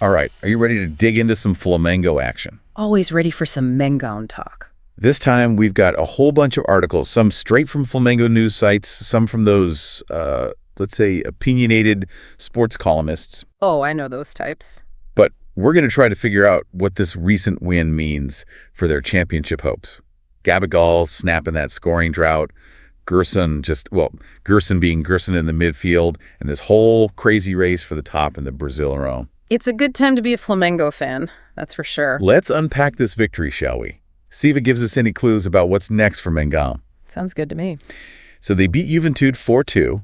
All right, are you ready to dig into some Flamengo action? Always ready for some Mengon talk. This time, we've got a whole bunch of articles, some straight from Flamengo news sites, some from those, let's say, opinionated sports columnists. Oh, I know those types. But we're going to try to figure out what this recent win means for their championship hopes. Gabigol snapping that scoring drought, Gerson being Gerson in the midfield, and this whole crazy race for the top in the Brasileirão. It's a good time to be a Flamengo fan, that's for sure. Let's unpack this victory, shall we? See if it gives us any clues about what's next for Mengon. Sounds good to me. So they beat Juventude 4-2.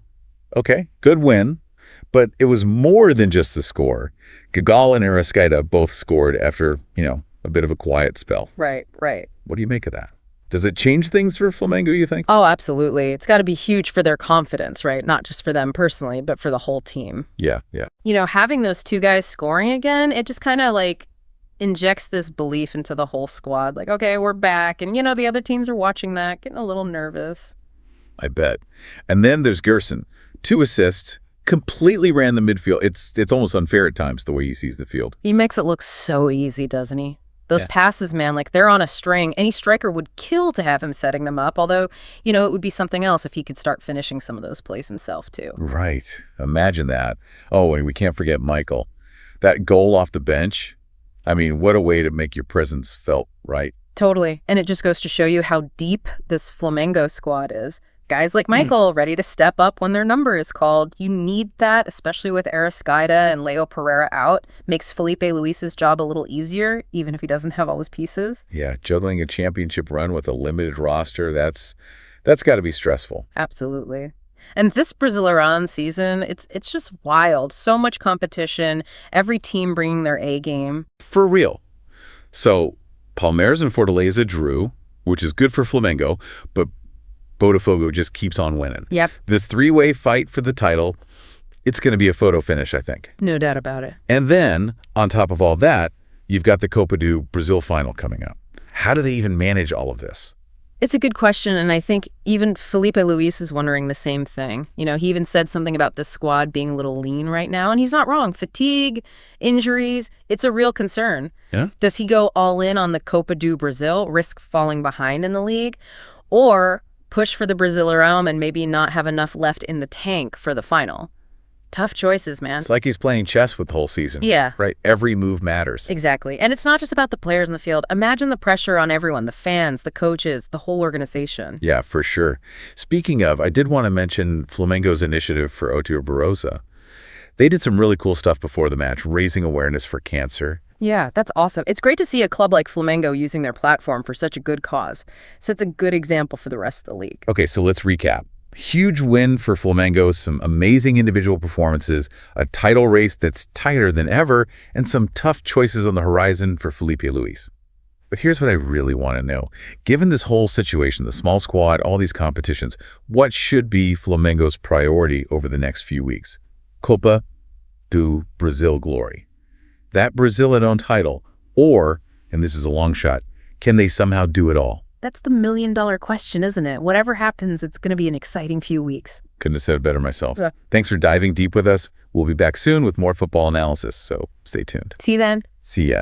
Okay, good win. But it was more than just the score. Gabigol and Arrascaeta both scored after, a bit of a quiet spell. Right. What do you make of that? Does it change things for Flamengo, you think? Oh, absolutely. It's got to be huge for their confidence, right? Not just for them personally, but for the whole team. Yeah. Having those two guys scoring again, it just kind of injects this belief into the whole squad. Like, okay, we're back. And, the other teams are watching that, getting a little nervous. I bet. And then there's Gerson. 2 assists, completely ran the midfield. It's almost unfair at times, the way he sees the field. He makes it look so easy, doesn't he? Those passes, man, they're on a string. Any striker would kill to have him setting them up, although, it would be something else if he could start finishing some of those plays himself, too. Right. Imagine that. Oh, and we can't forget Michael. That goal off the bench, what a way to make your presence felt, right? Totally. And it just goes to show you how deep this Flamengo squad is. Guys like Michael ready to step up when their number is called. You need that, especially with Arrascaeta and Léo Pereira out. Makes Filipe Luís's job a little easier, even if he doesn't have all his pieces. Yeah, juggling a championship run with a limited roster, that's got to be stressful. Absolutely. And this Brasileirão season, it's just wild. So much competition, every team bringing their A game. For real. So Palmeiras and Fortaleza drew, which is good for Flamengo, but Botafogo just keeps on winning. Yep. This 3-way fight for the title, it's going to be a photo finish, I think. No doubt about it. And then, on top of all that, you've got the Copa do Brazil final coming up. How do they even manage all of this? It's a good question, and I think even Filipe Luís is wondering the same thing. He even said something about this squad being a little lean right now, and he's not wrong. Fatigue, injuries, it's a real concern. Yeah. Does he go all in on the Copa do Brazil, risk falling behind in the league, or push for the Brasileirão and maybe not have enough left in the tank for the final? Tough choices, man. It's like he's playing chess with the whole season. Yeah. Right? Every move matters. Exactly. And it's not just about the players in the field. Imagine the pressure on everyone, the fans, the coaches, the whole organization. Yeah, for sure. Speaking of, I did want to mention Flamengo's initiative for Outubro Rosa. They did some really cool stuff before the match, raising awareness for cancer. Yeah, that's awesome. It's great to see a club like Flamengo using their platform for such a good cause. Sets a good example for the rest of the league. Okay, so let's recap. Huge win for Flamengo, some amazing individual performances, a title race that's tighter than ever, and some tough choices on the horizon for Filipe Luís. But here's what I really want to know. Given this whole situation, the small squad, all these competitions, what should be Flamengo's priority over the next few weeks? Copa do Brazil glory. That Brasileirão title, or, and this is a long shot, can they somehow do it all? That's the million-dollar question, isn't it? Whatever happens, it's going to be an exciting few weeks. Couldn't have said it better myself. Thanks for diving deep with us. We'll be back soon with more football analysis, so stay tuned. See you then. See ya.